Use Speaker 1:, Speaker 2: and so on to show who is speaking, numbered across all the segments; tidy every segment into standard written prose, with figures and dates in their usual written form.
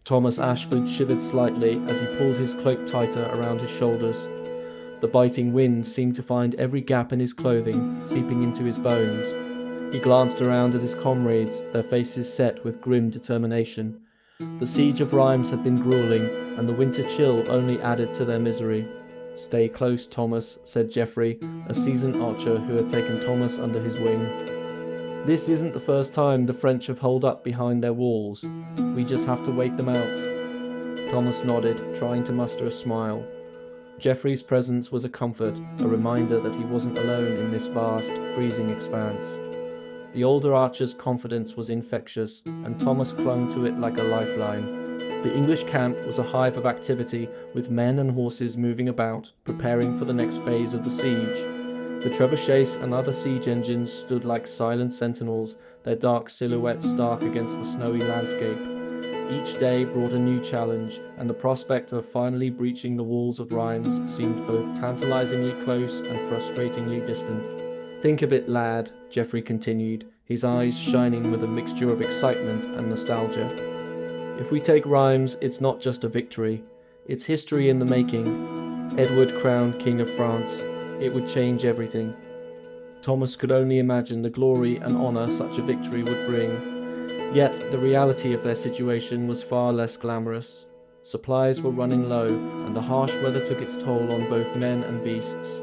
Speaker 1: Thomas Ashford shivered slightly as he pulled his cloak tighter around his shoulders. The biting wind seemed to find every gap in his clothing, seeping into his bones. He glanced around at his comrades, their faces set with grim determination. The siege of Rheims had been grueling, and the winter chill only added to their misery. "Stay close, Thomas," said Geoffrey, a seasoned archer who had taken Thomas under his wing. "This isn't the first time the French have holed up behind their walls. We just have to wait them out." Thomas nodded, trying to muster a smile. Geoffrey's presence was a comfort, a reminder that he wasn't alone in this vast, freezing expanse. The older archer's confidence was infectious, and Thomas clung to it like a lifeline. The English camp was a hive of activity, with men and horses moving about, preparing for the next phase of the siege. The trebuchets and other siege engines stood like silent sentinels, their dark silhouettes stark against the snowy landscape. Each day brought a new challenge, and the prospect of finally breaching the walls of Rheims seemed both tantalizingly close and frustratingly distant. "Think of it, lad," Geoffrey continued, his eyes shining with a mixture of excitement and nostalgia. "If we take Rheims, it's not just a victory. It's history in the making. Edward crowned King of France. It would change everything." Thomas could only imagine the glory and honour such a victory would bring. Yet the reality of their situation was far less glamorous. Supplies were running low, and the harsh weather took its toll on both men and beasts.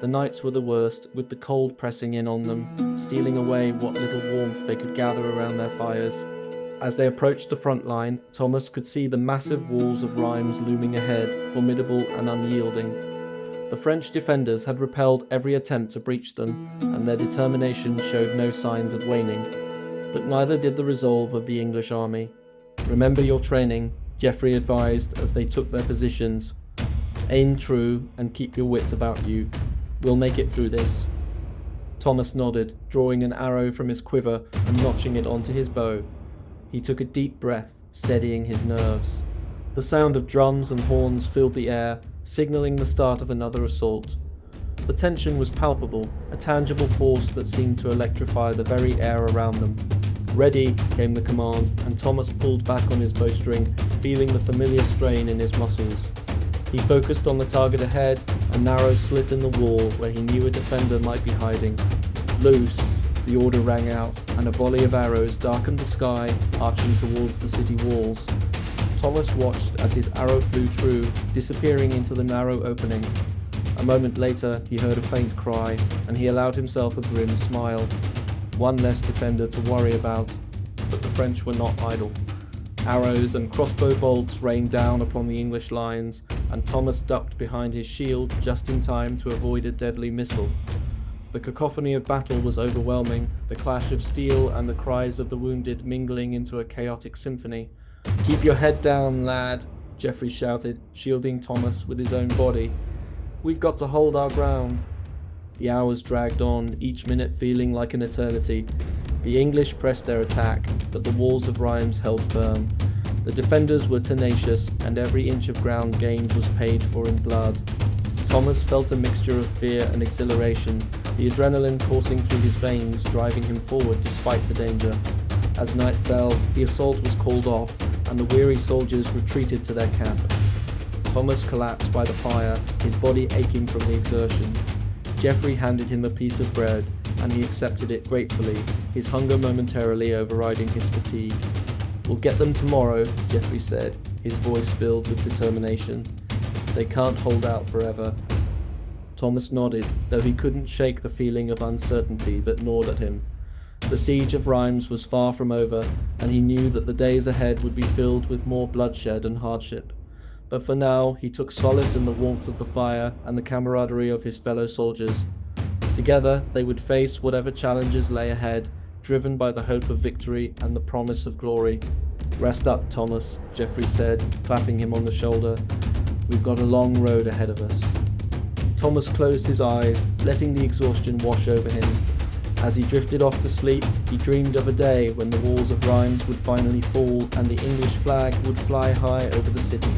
Speaker 1: The nights were the worst, with the cold pressing in on them, stealing away what little warmth they could gather around their fires. As they approached the front line, Thomas could see the massive walls of Rheims looming ahead, formidable and unyielding. The French defenders had repelled every attempt to breach them, and their determination showed no signs of waning. But neither did the resolve of the English army. "Remember your training," Geoffrey advised as they took their positions. "Aim true and keep your wits about you. We'll make it through this." Thomas nodded, drawing an arrow from his quiver and notching it onto his bow. He took a deep breath, steadying his nerves. The sound of drums and horns filled the air, signalling the start of another assault. The tension was palpable, a tangible force that seemed to electrify the very air around them. "Ready," came the command, and Thomas pulled back on his bowstring, feeling the familiar strain in his muscles. He focused on the target ahead, a narrow slit in the wall where he knew a defender might be hiding. "Loose!" the order rang out, and a volley of arrows darkened the sky, arching towards the city walls. Thomas watched as his arrow flew true, disappearing into the narrow opening. A moment later, he heard a faint cry, and he allowed himself a grim smile. One less defender to worry about, but the French were not idle. Arrows and crossbow bolts rained down upon the English lines, and Thomas ducked behind his shield just in time to avoid a deadly missile. The cacophony of battle was overwhelming, the clash of steel and the cries of the wounded mingling into a chaotic symphony. "Keep your head down, lad," Geoffrey shouted, shielding Thomas with his own body. "We've got to hold our ground." The hours dragged on, each minute feeling like an eternity. The English pressed their attack, but the walls of Rheims held firm. The defenders were tenacious, and every inch of ground gained was paid for in blood. Thomas felt a mixture of fear and exhilaration, the adrenaline coursing through his veins, driving him forward despite the danger. As night fell, the assault was called off, and the weary soldiers retreated to their camp. Thomas collapsed by the fire, his body aching from the exertion. Geoffrey handed him a piece of bread, and he accepted it gratefully, his hunger momentarily overriding his fatigue. "We'll get them tomorrow," Geoffrey said, his voice filled with determination. "They can't hold out forever." Thomas nodded, though he couldn't shake the feeling of uncertainty that gnawed at him. The siege of Rheims was far from over, and he knew that the days ahead would be filled with more bloodshed and hardship. But for now, he took solace in the warmth of the fire and the camaraderie of his fellow soldiers. Together, they would face whatever challenges lay ahead, driven by the hope of victory and the promise of glory. "Rest up, Thomas," Geoffrey said, clapping him on the shoulder. "We've got a long road ahead of us." Thomas closed his eyes, letting the exhaustion wash over him. As he drifted off to sleep, he dreamed of a day when the walls of Rheims would finally fall and the English flag would fly high over the city.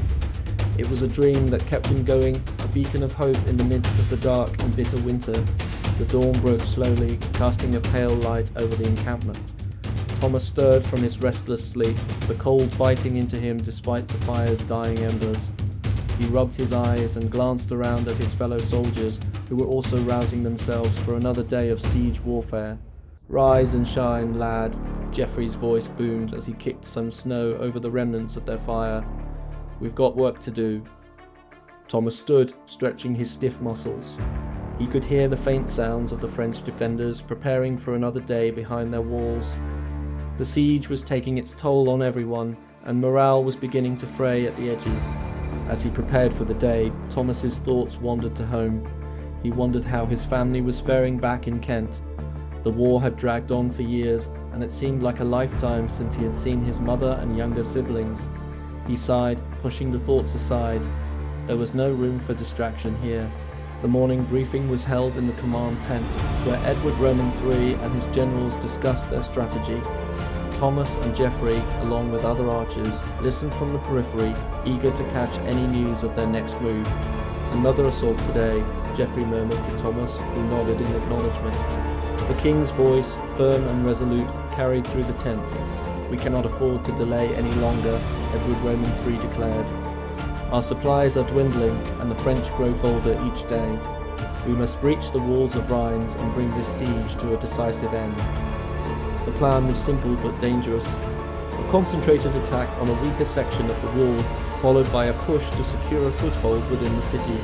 Speaker 1: It was a dream that kept him going, a beacon of hope in the midst of the dark and bitter winter. The dawn broke slowly, casting a pale light over the encampment. Thomas stirred from his restless sleep, the cold biting into him despite the fire's dying embers. He rubbed his eyes and glanced around at his fellow soldiers, who were also rousing themselves for another day of siege warfare. "Rise and shine, lad," Geoffrey's voice boomed as he kicked some snow over the remnants of their fire. "We've got work to do." Thomas stood, stretching his stiff muscles. He could hear the faint sounds of the French defenders preparing for another day behind their walls. The siege was taking its toll on everyone, and morale was beginning to fray at the edges. As he prepared for the day, Thomas's thoughts wandered to home. He wondered how his family was faring back in Kent. The war had dragged on for years, and it seemed like a lifetime since he had seen his mother and younger siblings. He sighed, pushing the thoughts aside. There was no room for distraction here. The morning briefing was held in the command tent, where Edward Roman III and his generals discussed their strategy. Thomas and Geoffrey, along with other archers, listened from the periphery, eager to catch any news of their next move. "Another assault today," Geoffrey murmured to Thomas, who nodded in acknowledgement. The king's voice, firm and resolute, carried through the tent. "We cannot afford to delay any longer," Edward Roman III declared. "Our supplies are dwindling, and the French grow bolder each day. We must breach the walls of Rheims and bring this siege to a decisive end." The plan was simple but dangerous. A concentrated attack on a weaker section of the wall, followed by a push to secure a foothold within the city.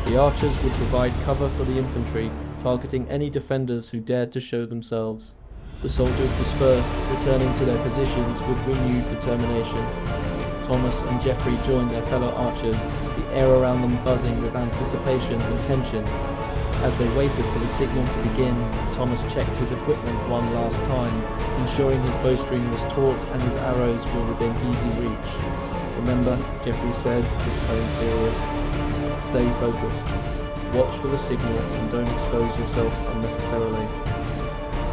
Speaker 1: The archers would provide cover for the infantry, targeting any defenders who dared to show themselves. The soldiers dispersed, returning to their positions with renewed determination. Thomas and Geoffrey joined their fellow archers, the air around them buzzing with anticipation and tension. As they waited for the signal to begin, Thomas checked his equipment one last time, ensuring his bowstring was taut and his arrows were within easy reach. "Remember," Geoffrey said, his tone serious. "Stay focused. Watch for the signal and don't expose yourself unnecessarily."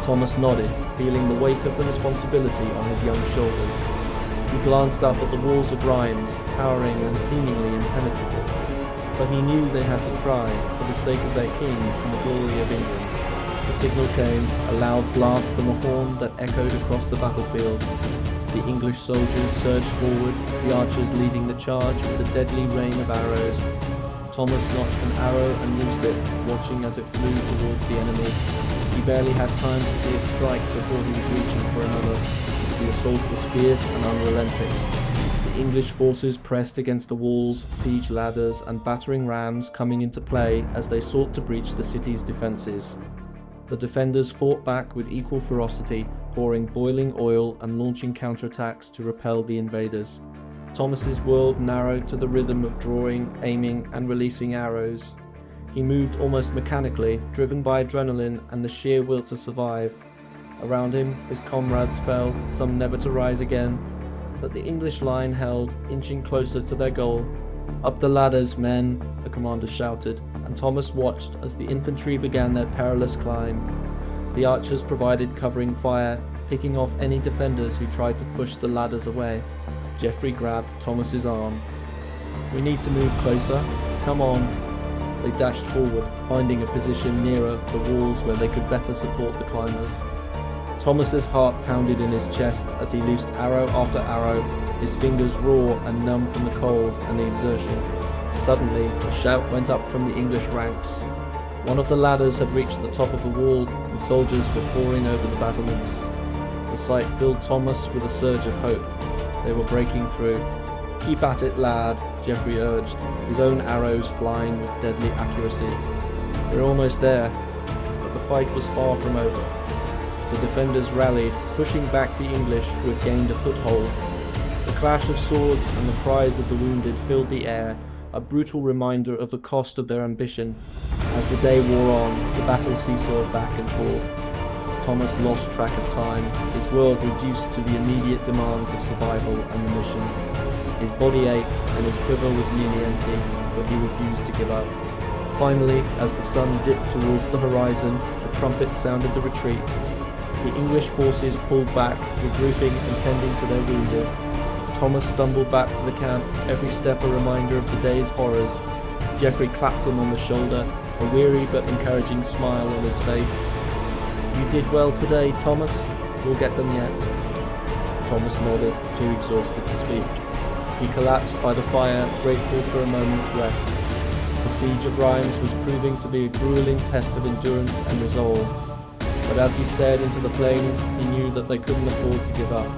Speaker 1: Thomas nodded, feeling the weight of the responsibility on his young shoulders. He glanced up at the walls of Rheims, towering and seemingly impenetrable. But he knew they had to try, for the sake of their king and the glory of England. The signal came, a loud blast from a horn that echoed across the battlefield. The English soldiers surged forward, the archers leading the charge with a deadly rain of arrows. Thomas notched an arrow and loosed it, watching as it flew towards the enemy. He barely had time to see it strike before he was reaching for another. The assault was fierce and unrelenting. The English forces pressed against the walls, siege ladders, and battering rams coming into play as they sought to breach the city's defences. The defenders fought back with equal ferocity, pouring boiling oil and launching counterattacks to repel the invaders. Thomas's world narrowed to the rhythm of drawing, aiming, and releasing arrows. He moved almost mechanically, driven by adrenaline and the sheer will to survive. Around him, his comrades fell, some never to rise again, but the English line held, inching closer to their goal. "Up the ladders, men," the commander shouted, and Thomas watched as the infantry began their perilous climb. The archers provided covering fire, picking off any defenders who tried to push the ladders away. Geoffrey grabbed Thomas's arm. "We need to move closer. Come on." They dashed forward, finding a position nearer the walls where they could better support the climbers. Thomas's heart pounded in his chest as he loosed arrow after arrow, his fingers raw and numb from the cold and the exertion. Suddenly, a shout went up from the English ranks. One of the ladders had reached the top of the wall, and soldiers were pouring over the battlements. The sight filled Thomas with a surge of hope. They were breaking through. "Keep at it, lad," Geoffrey urged, his own arrows flying with deadly accuracy. "We're almost there." But the fight was far from over. The defenders rallied, pushing back the English who had gained a foothold. The clash of swords and the cries of the wounded filled the air, a brutal reminder of the cost of their ambition. As the day wore on, the battle seesawed back and forth. Thomas lost track of time, his world reduced to the immediate demands of survival and the mission. His body ached and his quiver was nearly empty, but he refused to give up. Finally, as the sun dipped towards the horizon, the trumpets sounded the retreat. The English forces pulled back, regrouping and tending to their wounded. Thomas stumbled back to the camp, every step a reminder of the day's horrors. Geoffrey clapped him on the shoulder, a weary but encouraging smile on his face. "You did well today, Thomas," We'll get them yet." Thomas nodded, too exhausted to speak. He collapsed by the fire, grateful for a moment's rest. The siege of Rheims was proving to be a grueling test of endurance and resolve. But as he stared into the flames, he knew that they couldn't afford to give up.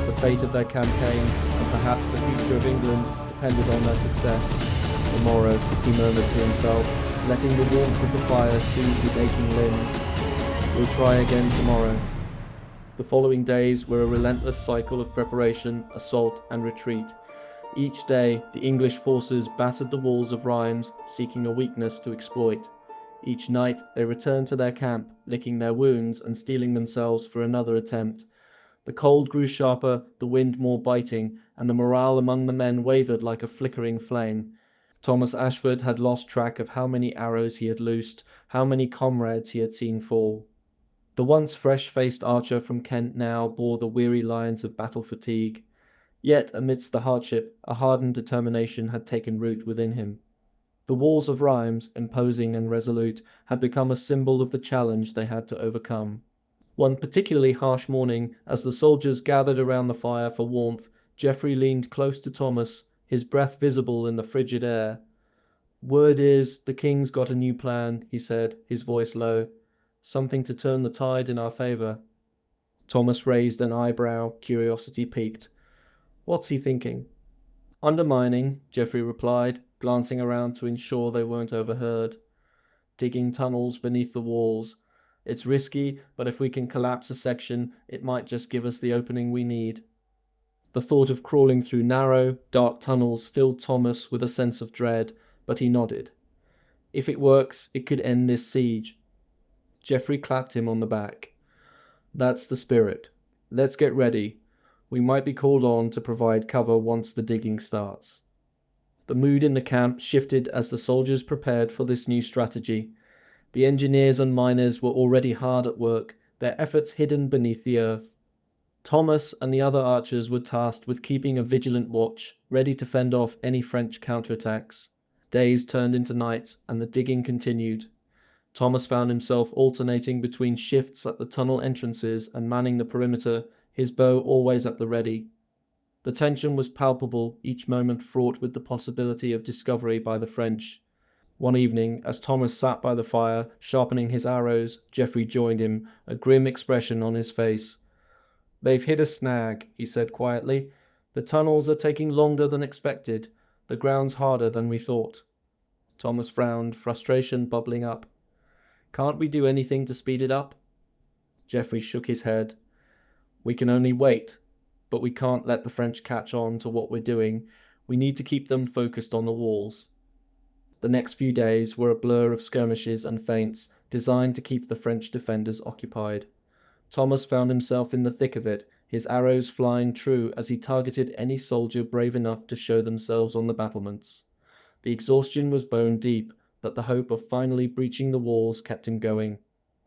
Speaker 1: The fate of their campaign, and perhaps the future of England, depended on their success. "Tomorrow," he murmured to himself, letting the warmth of the fire soothe his aching limbs. "We'll try again tomorrow." The following days were a relentless cycle of preparation, assault, and retreat. Each day, the English forces battered the walls of Rheims, seeking a weakness to exploit. Each night, they returned to their camp, licking their wounds and steeling themselves for another attempt. The cold grew sharper, the wind more biting, and the morale among the men wavered like a flickering flame. Thomas Ashford had lost track of how many arrows he had loosed, how many comrades he had seen fall. The once fresh-faced archer from Kent now bore the weary lines of battle fatigue. Yet, amidst the hardship, a hardened determination had taken root within him. The walls of Rheims, imposing and resolute, had become a symbol of the challenge they had to overcome. One particularly harsh morning, as the soldiers gathered around the fire for warmth, Geoffrey leaned close to Thomas, his breath visible in the frigid air. "Word is, the king's got a new plan," he said, his voice low. "Something to turn the tide in our favour." Thomas raised an eyebrow, curiosity piqued. "What's he thinking?" "Undermining," Geoffrey replied, glancing around to ensure they weren't overheard. "Digging tunnels beneath the walls. It's risky, but if we can collapse a section, it might just give us the opening we need." The thought of crawling through narrow, dark tunnels filled Thomas with a sense of dread, but he nodded. "If it works, it could end this siege." Geoffrey clapped him on the back. "That's the spirit. Let's get ready. We might be called on to provide cover once the digging starts." The mood in the camp shifted as the soldiers prepared for this new strategy. The engineers and miners were already hard at work, their efforts hidden beneath the earth. Thomas and the other archers were tasked with keeping a vigilant watch, ready to fend off any French counterattacks. Days turned into nights, and the digging continued. Thomas found himself alternating between shifts at the tunnel entrances and manning the perimeter, his bow always at the ready. The tension was palpable, each moment fraught with the possibility of discovery by the French. One evening, as Thomas sat by the fire, sharpening his arrows, Geoffrey joined him, a grim expression on his face. "They've hit a snag," he said quietly. "The tunnels are taking longer than expected. The ground's harder than we thought." Thomas frowned, frustration bubbling up. "Can't we do anything to speed it up?" Geoffrey shook his head. "We can only wait, but we can't let the French catch on to what we're doing. We need to keep them focused on the walls." The next few days were a blur of skirmishes and feints, designed to keep the French defenders occupied. Thomas found himself in the thick of it, his arrows flying true as he targeted any soldier brave enough to show themselves on the battlements. The exhaustion was bone deep, but the hope of finally breaching the walls kept him going.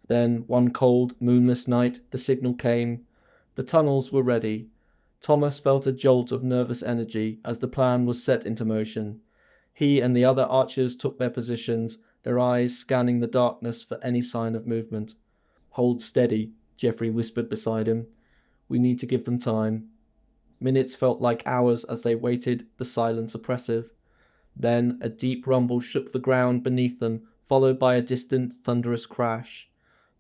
Speaker 1: Then, one cold, moonless night, the signal came. The tunnels were ready. Thomas felt a jolt of nervous energy as the plan was set into motion. He and the other archers took their positions, their eyes scanning the darkness for any sign of movement. "Hold steady," Geoffrey whispered beside him. "We need to give them time." Minutes felt like hours as they waited, the silence oppressive. Then a deep rumble shook the ground beneath them, followed by a distant, thunderous crash.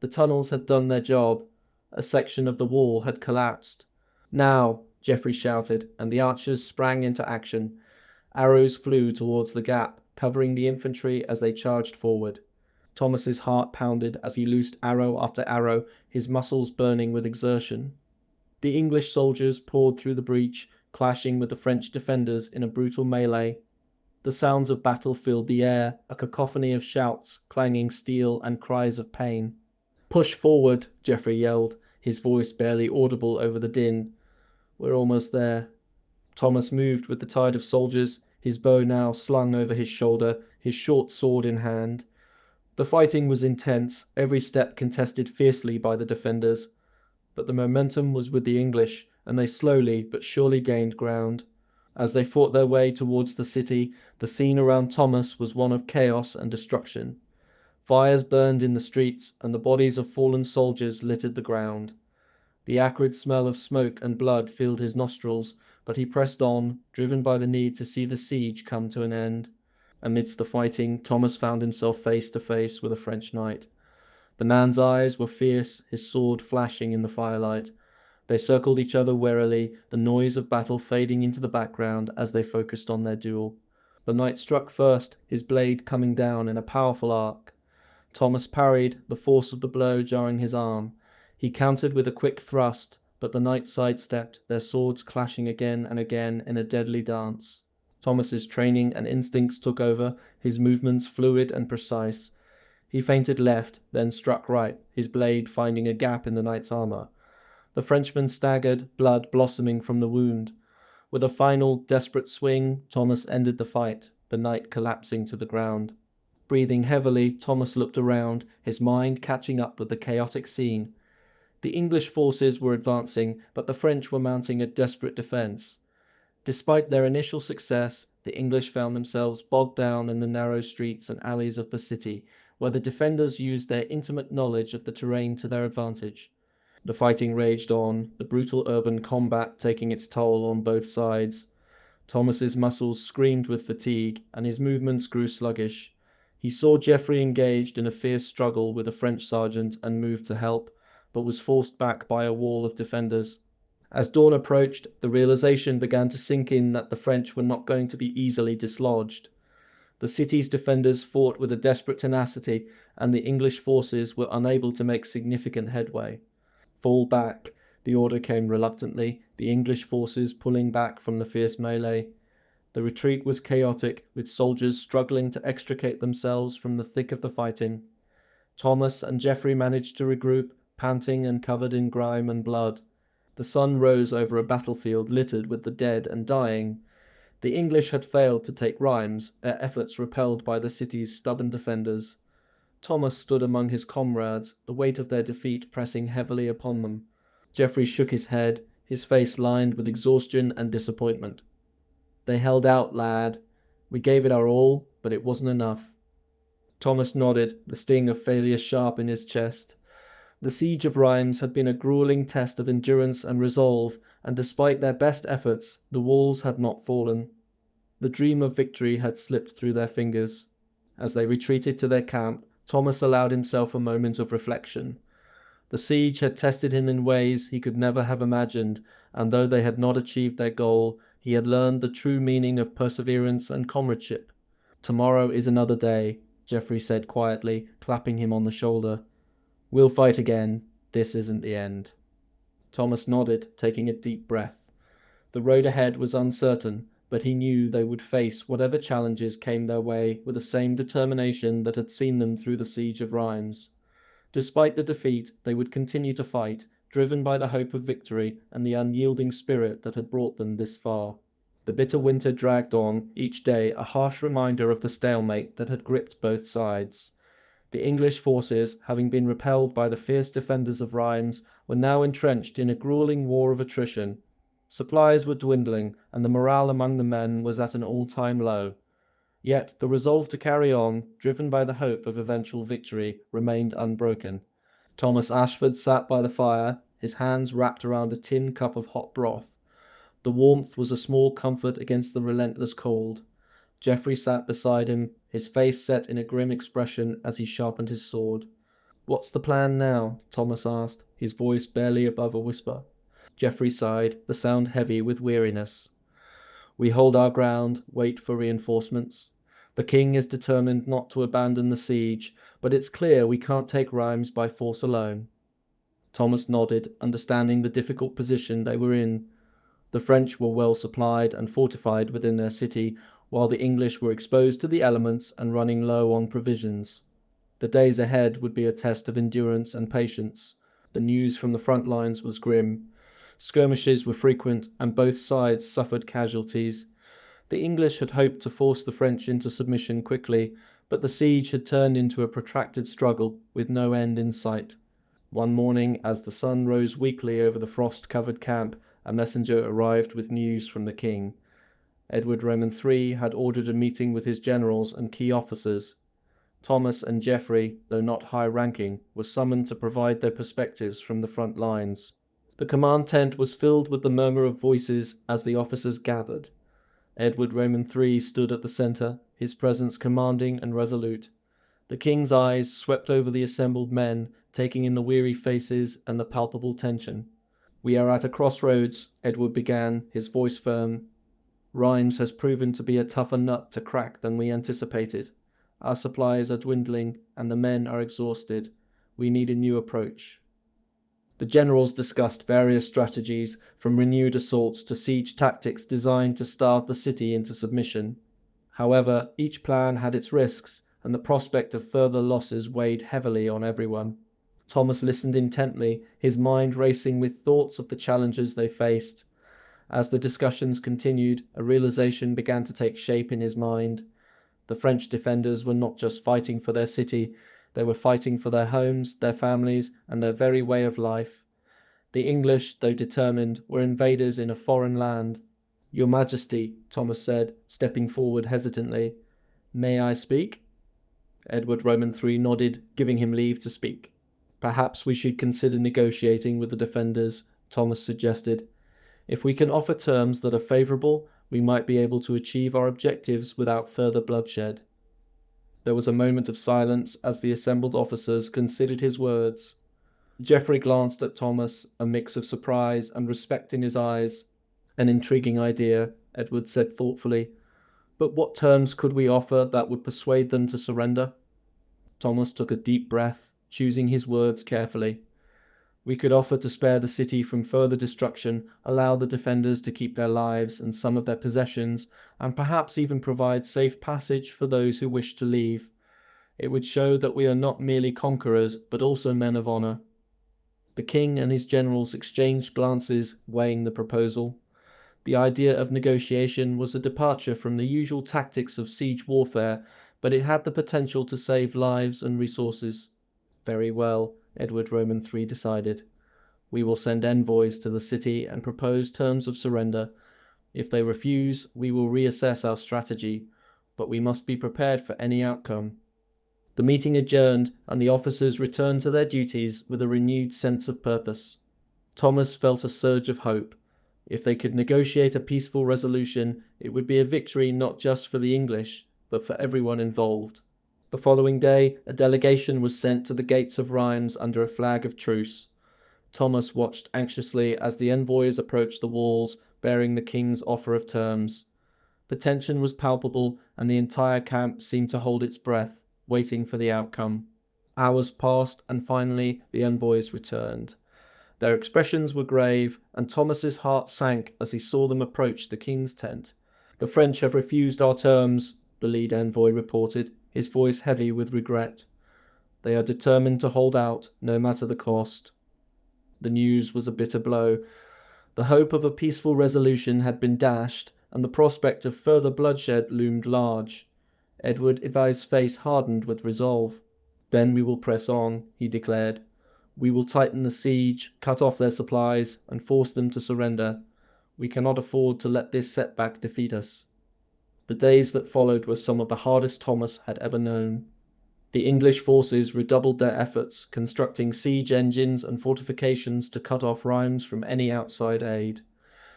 Speaker 1: The tunnels had done their job. A section of the wall had collapsed. "Now!" Geoffrey shouted, and the archers sprang into action. Arrows flew towards the gap, covering the infantry as they charged forward. Thomas's heart pounded as he loosed arrow after arrow, his muscles burning with exertion. The English soldiers poured through the breach, clashing with the French defenders in a brutal melee. The sounds of battle filled the air, a cacophony of shouts, clanging steel, and cries of pain. "Push forward," Geoffrey yelled, his voice barely audible over the din. "We're almost there." Thomas moved with the tide of soldiers, his bow now slung over his shoulder, his short sword in hand. The fighting was intense, every step contested fiercely by the defenders. But the momentum was with the English, and they slowly but surely gained ground. As they fought their way towards the city, the scene around Thomas was one of chaos and destruction. Fires burned in the streets, and the bodies of fallen soldiers littered the ground. The acrid smell of smoke and blood filled his nostrils, but he pressed on, driven by the need to see the siege come to an end. Amidst the fighting, Thomas found himself face to face with a French knight. The man's eyes were fierce, his sword flashing in the firelight. They circled each other warily, the noise of battle fading into the background as they focused on their duel. The knight struck first, his blade coming down in a powerful arc. Thomas parried, the force of the blow jarring his arm. He countered with a quick thrust, but the knight sidestepped, their swords clashing again and again in a deadly dance. Thomas's training and instincts took over, his movements fluid and precise. He feinted left, then struck right, his blade finding a gap in the knight's armor. The Frenchman staggered, blood blossoming from the wound. With a final, desperate swing, Thomas ended the fight, the knight collapsing to the ground. Breathing heavily, Thomas looked around, his mind catching up with the chaotic scene. The English forces were advancing, but the French were mounting a desperate defense. Despite their initial success, the English found themselves bogged down in the narrow streets and alleys of the city, where the defenders used their intimate knowledge of the terrain to their advantage. The fighting raged on, the brutal urban combat taking its toll on both sides. Thomas's muscles screamed with fatigue, and his movements grew sluggish. He saw Geoffrey engaged in a fierce struggle with a French sergeant and moved to help, but was forced back by a wall of defenders. As dawn approached, the realization began to sink in that the French were not going to be easily dislodged. The city's defenders fought with a desperate tenacity, and the English forces were unable to make significant headway. Fall back, the order came reluctantly, the English forces pulling back from the fierce melee. The retreat was chaotic, with soldiers struggling to extricate themselves from the thick of the fighting. Thomas and Geoffrey managed to regroup, panting and covered in grime and blood. The sun rose over a battlefield littered with the dead and dying. The English had failed to take Rheims, their efforts repelled by the city's stubborn defenders. Thomas stood among his comrades, the weight of their defeat pressing heavily upon them. Geoffrey shook his head, his face lined with exhaustion and disappointment. "They held out, lad. We gave it our all, but it wasn't enough." Thomas nodded, the sting of failure sharp in his chest. The siege of Rheims had been a grueling test of endurance and resolve, and despite their best efforts, the walls had not fallen. The dream of victory had slipped through their fingers. As they retreated to their camp, Thomas allowed himself a moment of reflection. The siege had tested him in ways he could never have imagined, and though they had not achieved their goal, he had learned the true meaning of perseverance and comradeship. "Tomorrow is another day," Geoffrey said quietly, clapping him on the shoulder. "We'll fight again. This isn't the end." Thomas nodded, taking a deep breath. The road ahead was uncertain, but he knew they would face whatever challenges came their way with the same determination that had seen them through the siege of Rheims. Despite the defeat, they would continue to fight, driven by the hope of victory and the unyielding spirit that had brought them this far. The bitter winter dragged on, each day a harsh reminder of the stalemate that had gripped both sides. The English forces, having been repelled by the fierce defenders of Rheims, were now entrenched in a grueling war of attrition. Supplies were dwindling, and the morale among the men was at an all-time low. Yet the resolve to carry on, driven by the hope of eventual victory, remained unbroken. Thomas Ashford sat by the fire, his hands wrapped around a tin cup of hot broth. The warmth was a small comfort against the relentless cold. Geoffrey sat beside him, his face set in a grim expression as he sharpened his sword. "What's the plan now?" Thomas asked, his voice barely above a whisper. Geoffrey sighed, the sound heavy with weariness. "We hold our ground, wait for reinforcements. The king is determined not to abandon the siege, but it's clear we can't take Rheims by force alone." Thomas nodded, understanding the difficult position they were in. The French were well supplied and fortified within their city, while the English were exposed to the elements and running low on provisions. The days ahead would be a test of endurance and patience. The news from the front lines was grim. Skirmishes were frequent, and both sides suffered casualties. The English had hoped to force the French into submission quickly, but the siege had turned into a protracted struggle with no end in sight. One morning, as the sun rose weakly over the frost-covered camp, a messenger arrived with news from the king. Edward Raymond III had ordered a meeting with his generals and key officers. Thomas and Geoffrey, though not high-ranking, were summoned to provide their perspectives from the front lines. The command tent was filled with the murmur of voices as the officers gathered. Edward Roman III stood at the centre, his presence commanding and resolute. The king's eyes swept over the assembled men, taking in the weary faces and the palpable tension. "We are at a crossroads," Edward began, his voice firm. "Rheims has proven to be a tougher nut to crack than we anticipated. Our supplies are dwindling, and the men are exhausted. We need a new approach." The generals discussed various strategies, from renewed assaults to siege tactics designed to starve the city into submission. However, each plan had its risks, and the prospect of further losses weighed heavily on everyone. Thomas listened intently, his mind racing with thoughts of the challenges they faced. As the discussions continued, a realization began to take shape in his mind. The French defenders were not just fighting for their city, they were fighting for their homes, their families, and their very way of life. The English, though determined, were invaders in a foreign land. "Your Majesty," Thomas said, stepping forward hesitantly. "May I speak?" Edward Roman III nodded, giving him leave to speak. "Perhaps we should consider negotiating with the defenders," Thomas suggested. "If we can offer terms that are favourable, we might be able to achieve our objectives without further bloodshed." There was a moment of silence as the assembled officers considered his words. Geoffrey glanced at Thomas, a mix of surprise and respect in his eyes. "An intriguing idea," Edward said thoughtfully. "But what terms could we offer that would persuade them to surrender?" Thomas took a deep breath, choosing his words carefully. "We could offer to spare the city from further destruction, allow the defenders to keep their lives and some of their possessions, and perhaps even provide safe passage for those who wish to leave. It would show that we are not merely conquerors, but also men of honor." The king and his generals exchanged glances, weighing the proposal. The idea of negotiation was a departure from the usual tactics of siege warfare, but it had the potential to save lives and resources. "Very well," Edward Roman III decided. "We will send envoys to the city and propose terms of surrender. If they refuse, we will reassess our strategy, but we must be prepared for any outcome." The meeting adjourned, and the officers returned to their duties with a renewed sense of purpose. Thomas felt a surge of hope. If they could negotiate a peaceful resolution, it would be a victory not just for the English, but for everyone involved. The following day, a delegation was sent to the gates of Rheims under a flag of truce. Thomas watched anxiously as the envoys approached the walls, bearing the king's offer of terms. The tension was palpable, and the entire camp seemed to hold its breath, waiting for the outcome. Hours passed, and finally the envoys returned. Their expressions were grave, and Thomas's heart sank as he saw them approach the king's tent. "The French have refused our terms," the lead envoy reported, his voice heavy with regret. "They are determined to hold out, no matter the cost." The news was a bitter blow. The hope of a peaceful resolution had been dashed, and the prospect of further bloodshed loomed large. Edward Ivy's face hardened with resolve. "Then we will press on," he declared. "We will tighten the siege, cut off their supplies, and force them to surrender. We cannot afford to let this setback defeat us." The days that followed were some of the hardest Thomas had ever known. The English forces redoubled their efforts, constructing siege engines and fortifications to cut off Rheims from any outside aid.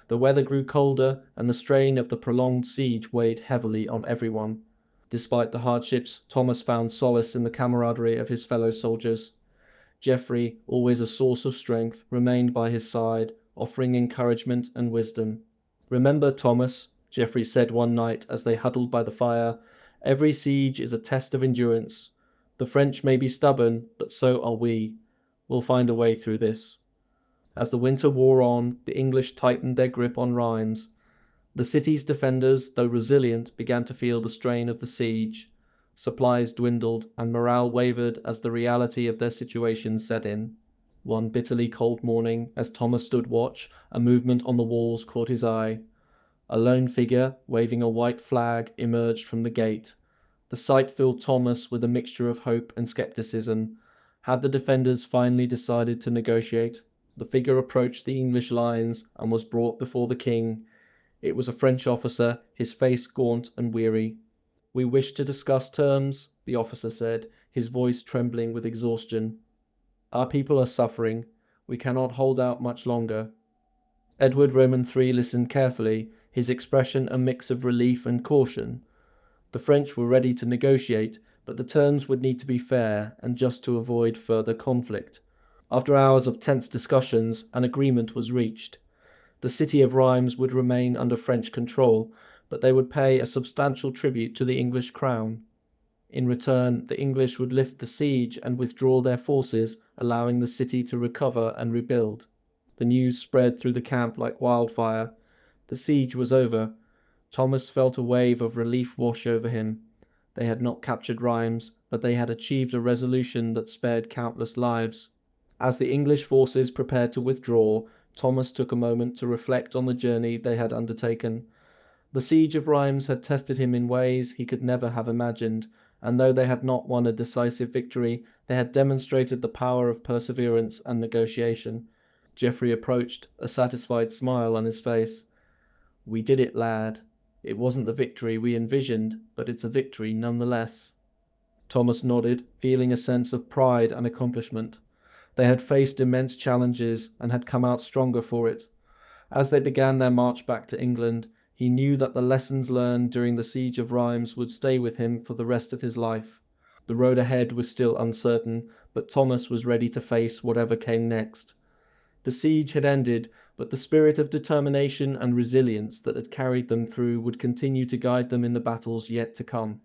Speaker 1: The weather grew colder, and the strain of the prolonged siege weighed heavily on everyone. Despite the hardships, Thomas found solace in the camaraderie of his fellow soldiers. Geoffrey, always a source of strength, remained by his side, offering encouragement and wisdom. "Remember, Thomas," Geoffrey said one night as they huddled by the fire, "every siege is a test of endurance. The French may be stubborn, but so are we. We'll find a way through this." As the winter wore on, the English tightened their grip on Rheims. The city's defenders, though resilient, began to feel the strain of the siege. Supplies dwindled, and morale wavered as the reality of their situation set in. One bitterly cold morning, as Thomas stood watch, a movement on the walls caught his eye. A lone figure, waving a white flag, emerged from the gate. The sight filled Thomas with a mixture of hope and skepticism. Had the defenders finally decided to negotiate? The figure approached the English lines and was brought before the king. It was a French officer, his face gaunt and weary. "We wish to discuss terms," the officer said, his voice trembling with exhaustion. "Our people are suffering. We cannot hold out much longer." Edward Roman III listened carefully, his expression a mix of relief and caution. The French were ready to negotiate, but the terms would need to be fair and just to avoid further conflict. After hours of tense discussions, an agreement was reached. The city of Rheims would remain under French control, but they would pay a substantial tribute to the English crown. In return, the English would lift the siege and withdraw their forces, allowing the city to recover and rebuild. The news spread through the camp like wildfire. The siege was over. Thomas felt a wave of relief wash over him. They had not captured Rheims, but they had achieved a resolution that spared countless lives. As the English forces prepared to withdraw, Thomas took a moment to reflect on the journey they had undertaken. The siege of Rheims had tested him in ways he could never have imagined, and though they had not won a decisive victory, they had demonstrated the power of perseverance and negotiation. Geoffrey approached, a satisfied smile on his face. "We did it, lad. It wasn't the victory we envisioned, but it's a victory nonetheless." Thomas nodded, feeling a sense of pride and accomplishment. They had faced immense challenges and had come out stronger for it. As they began their march back to England, he knew that the lessons learned during the siege of Rheims would stay with him for the rest of his life. The road ahead was still uncertain, but Thomas was ready to face whatever came next. The siege had ended, but the spirit of determination and resilience that had carried them through would continue to guide them in the battles yet to come.